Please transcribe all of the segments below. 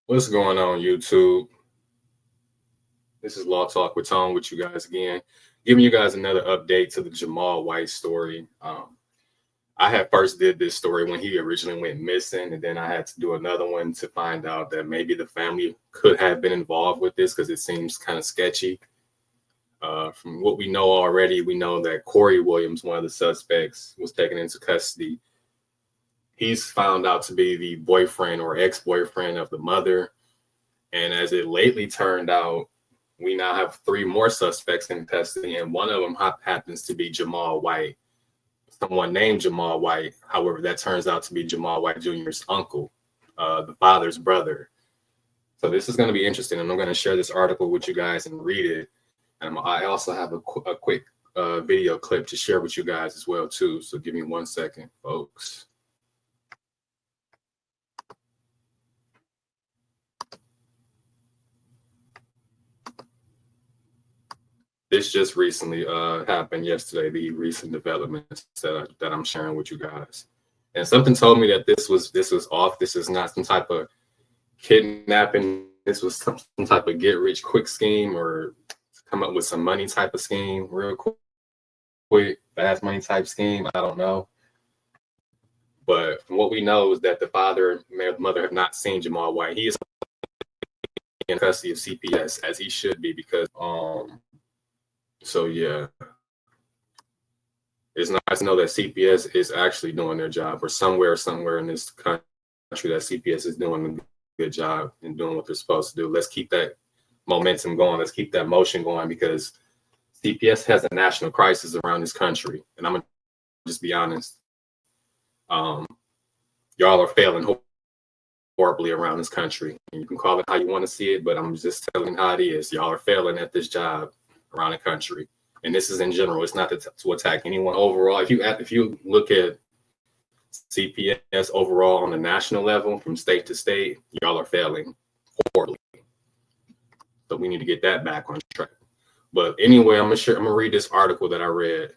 What's going on, YouTube? This is Law Talk with Tone with you guys again, giving you guys another update to the Jamalwhite story. I had first did this story when he originally went missing, and then I had to do another one to find out that maybe the family could have been involved with this because it seems kind of sketchy. From what we know already, we know that Corey Williams, one of the suspects, was taken into custody. He's found out to be the boyfriend or ex-boyfriend of the mother. And as it lately turned out, we now have three more suspects in custody, and one of them happens to be Jamalwhite, someone named Jamalwhite. However, that turns out to be Jamalwhite Jr.'s uncle, the father's brother. So this is going to be interesting, and I'm going to share this article with you guys and read it. And I also have a quick video clip to share with you guys as well, too. So give me 1 second, folks. This just recently happened yesterday, the recent developments that I'm sharing with you guys. And something told me that this was off. This is not some type of kidnapping. This was some type of get rich quick scheme or come up with some money type of scheme, real quick, fast money type scheme. I don't know. But from what we know is that the father and mother have not seen Jamalwhite. He is in custody of CPS, as he should be, because so yeah, it's nice to know that CPS is actually doing their job, or somewhere in this country that CPS is doing a good job and doing what they're supposed to do. Let's keep that momentum going. Let's keep that motion going, because CPS has a national crisis around this country. And I'm gonna just be honest. Y'all are failing horribly around this country. And you can call it how you want to see it, but I'm just telling you how it is. Y'all are failing at this job around the country, and this is in general. It's not to attack anyone overall. If you look at CPS overall on the national level, from state to state, y'all are failing horribly. So we need to get that back on track. But anyway, I'm gonna read this article that I read.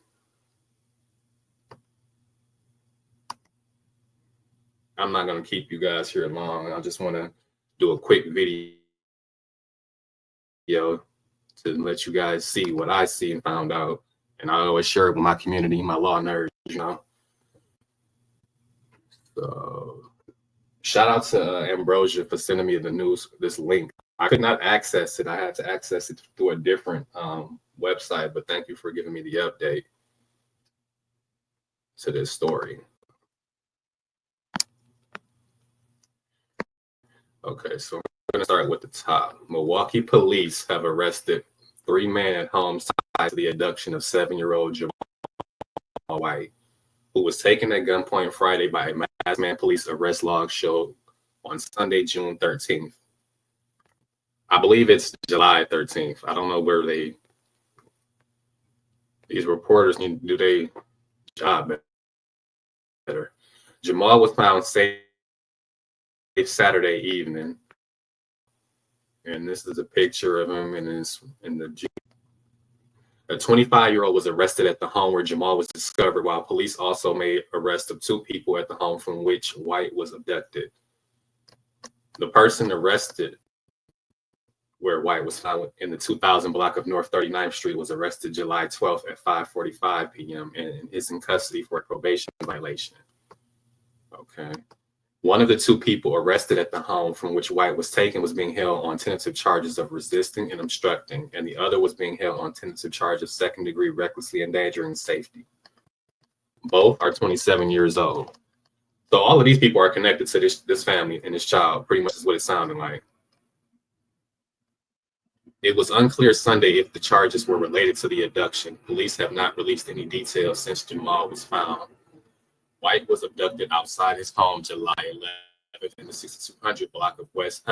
I'm not gonna keep you guys here long. I just want to do a quick video to let you guys see what I see and found out. And I always share it with my community, my law nerds, you know. So shout out to Ambrosia for sending me this link. I could not access it. I had to access it through a different website, but thank you for giving me the update to this story. Okay, so I'm going to start with the top. Milwaukee police have arrested 3 men at home tied to the abduction of 7-year-old Jamalwhite, who was taken at gunpoint Friday by a masked man. Police arrest log showed on Sunday, June 13th. I believe it's July 13th. I don't know where these reporters need to do their job better. Jamal was found safe Saturday evening, and this is a picture of him in the Jeep. A 25-year-old was arrested at the home where Jamal was discovered, while police also made arrest of 2 people at the home from which White was abducted. The person arrested where White was found in the 2000 block of North 39th Street was arrested July 12th at 5:45 p.m. and is in custody for a probation violation. Okay. One of the 2 people arrested at the home from which White was taken was being held on tentative charges of resisting and obstructing, and the other was being held on tentative charge of second-degree recklessly endangering safety. Both are 27 years old. So all of these people are connected to this family and this child, pretty much is what it sounded like. It was unclear Sunday if the charges were related to the abduction. Police have not released any details since Jamal was found. White was abducted outside his home July 11th in the 6200 block of West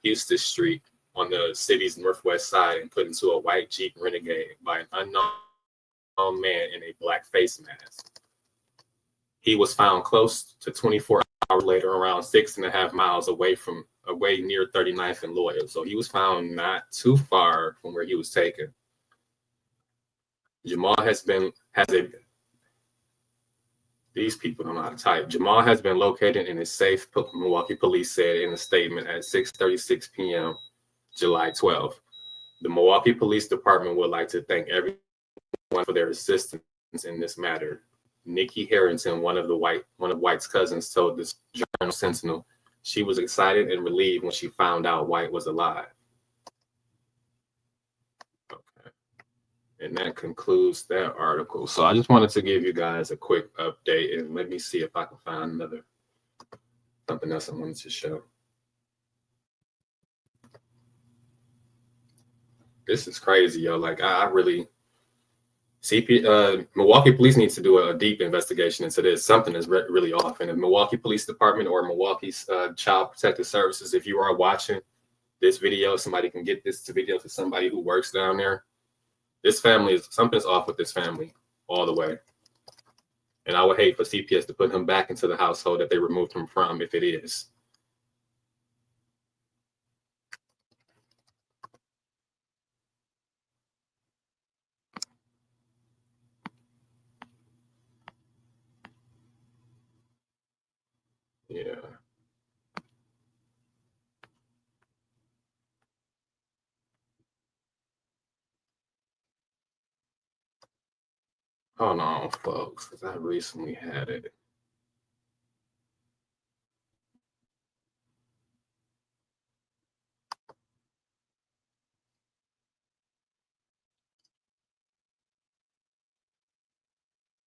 Houston Street on the city's northwest side and put into a white Jeep Renegade by an unknown man in a black face mask. He was found close to 24 hours later, around 6.5 miles away near 39th and Loyal. So he was found not too far from where he was taken. Jamal has a These people don't know how to type. Jamal has been located in his safe, Milwaukee police said in a statement at 6:36 p.m. July 12th. The Milwaukee Police Department would like to thank everyone for their assistance in this matter. Nikki Harrington, one of White's cousins, told the Journal Sentinel she was excited and relieved when she found out White was alive. Okay. And that concludes that article. So I just wanted to give you guys a quick update, and let me see if I can find something else I wanted to show. This is crazy, yo. Like I really Milwaukee police needs to do a deep investigation into this. Something is really off. And the Milwaukee Police Department or Milwaukee's Child Protective Services, if you are watching this video, somebody can get this video to somebody who works down there. This family something's off with this family all the way. And I would hate for CPS to put him back into the household that they removed him from if it is. Yeah. Hold on, folks, because I recently had it.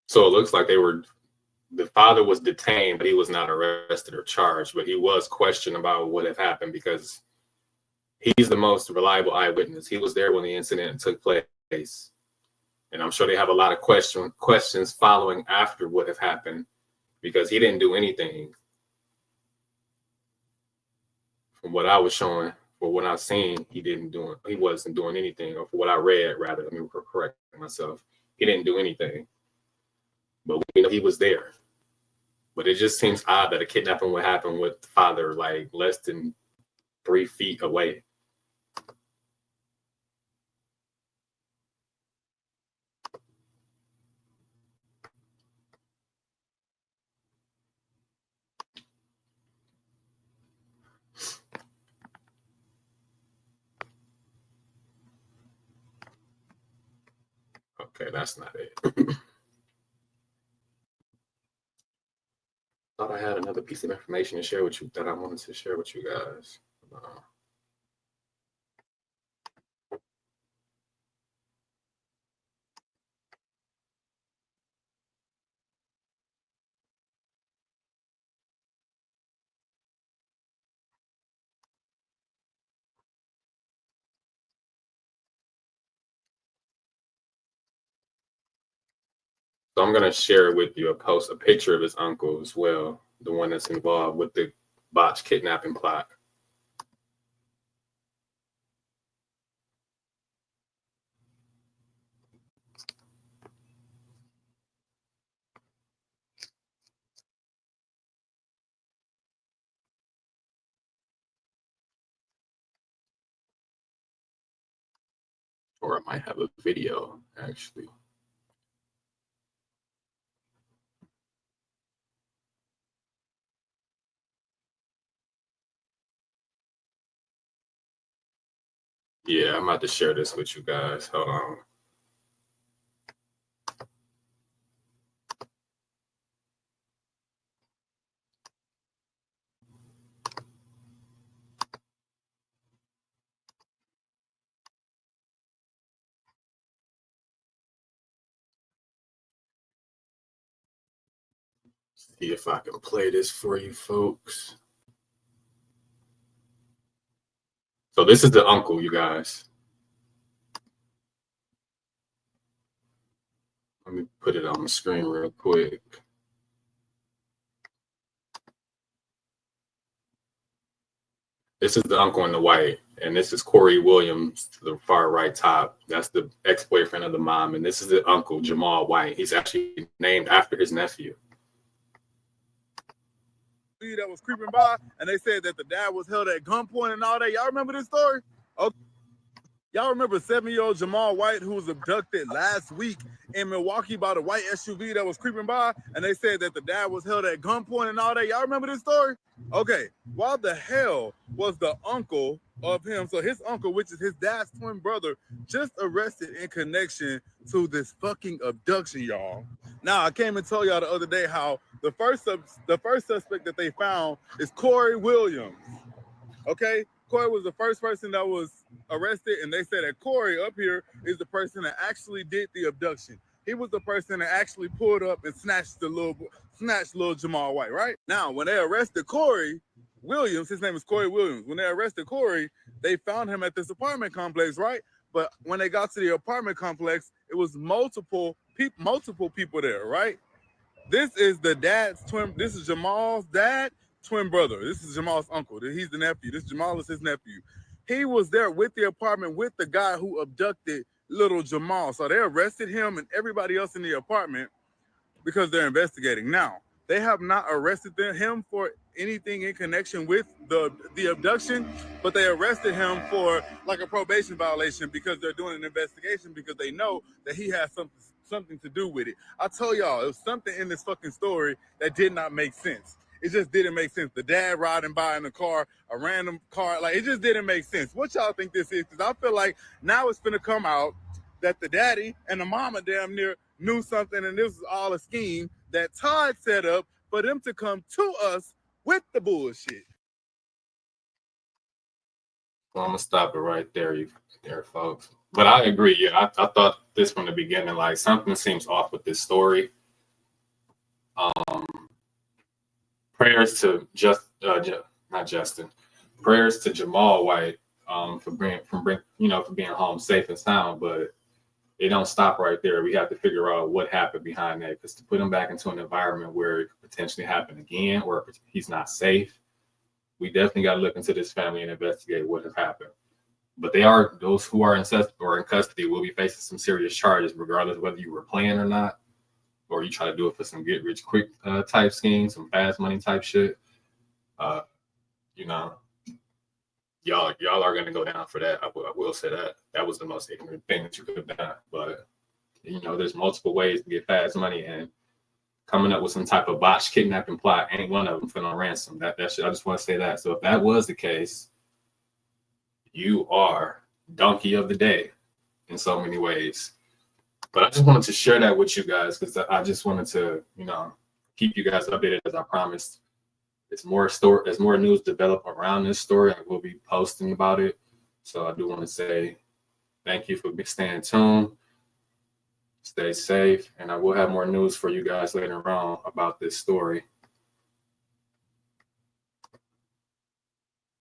So it looks like the father was detained, but he was not arrested or charged, but he was questioned about what had happened because he's the most reliable eyewitness. He was there when the incident took place. And I'm sure they have a lot of questions following after what had happened because he didn't do anything. From what I was showing, for what I've seen, he wasn't doing anything, or for what I read, rather, let me correct myself. He didn't do anything. But we know he was there. But it just seems odd that a kidnapping would happen with the father like less than 3 feet away. Okay, that's not it. Thought I had another piece of information to share with you that I wanted to share with you guys. So I'm gonna share with you a picture of his uncle as well, the one that's involved with the botched kidnapping plot. Or I might have a video actually. Yeah, I'm about to share this with you guys. Hold on. See if I can play this for you folks. So this is the uncle, you guys. Let me put it on the screen real quick. This is the uncle in the white, and this is Corey Williams to the far right top. That's the ex-boyfriend of the mom, and this is the uncle, Jamalwhite. He's actually named after his nephew. That was creeping by, and they said that the dad was held at gunpoint and all that. Y'all remember this story? Okay. Y'all remember 7-year-old Jamalwhite who was abducted last week in Milwaukee by the white SUV that was creeping by, and they said that the dad was held at gunpoint and all that? Y'all remember this story? Okay, why the hell was the uncle of him, so his uncle, which is his dad's twin brother, just arrested in connection to this fucking abduction, y'all? Now, I came and told y'all the other day how the first suspect that they found is Corey Williams. Okay, Corey was the first person that was arrested, and they said that Corey up here is the person that actually did the abduction. He was the person that actually pulled up and snatched little Jamalwhite, right? Now, when they arrested Corey Williams, his name is Corey Williams. When they arrested Corey, they found him at this apartment complex, right? But when they got to the apartment complex, it was multiple people there, right? This is the dad's twin. This is Jamal's dad, twin brother. This is Jamal's uncle. He's the nephew. This Jamal is his nephew. He was there with the apartment with the guy who abducted little Jamal. So they arrested him and everybody else in the apartment because they're investigating. Now, they have not arrested him for anything in connection with the abduction, but they arrested him for like a probation violation because they're doing an investigation because they know that he has something to do with it. I told y'all, it was something in this fucking story that did not make sense. It just didn't make sense. The dad riding by in the car, a random car, like it just didn't make sense. What y'all think this is? Because I feel like now it's gonna come out that the daddy and the mama damn near knew something, and this was all a scheme that Todd set up for them to come to us with the bullshit. Well, I'm gonna stop it right there, folks. But I agree. Yeah, I thought this from the beginning. Like something seems off with this story. Prayers to not Justin. Prayers to Jamalwhite for being home safe and sound. But it don't stop right there. We have to figure out what happened behind that, because to put him back into an environment where it could potentially happen again, or he's not safe, we definitely got to look into this family and investigate what has happened. But those who are in custody will be facing some serious charges, regardless of whether you were playing or not, or you try to do it for some get rich quick type schemes, some fast money type shit. Y'all are gonna go down for that. I will say that was the most ignorant thing that you could have done. But there's multiple ways to get fast money, and coming up with some type of botched kidnapping plot ain't one of them for no ransom. That shit. I just want to say that. So if that was the case, you are donkey of the day in so many ways. But I just wanted to share that with you guys because I just wanted to, keep you guys updated as I promised. As more news develop around this story, I will be posting about it. So I do want to say thank you for staying tuned. Stay safe, and I will have more news for you guys later on about this story.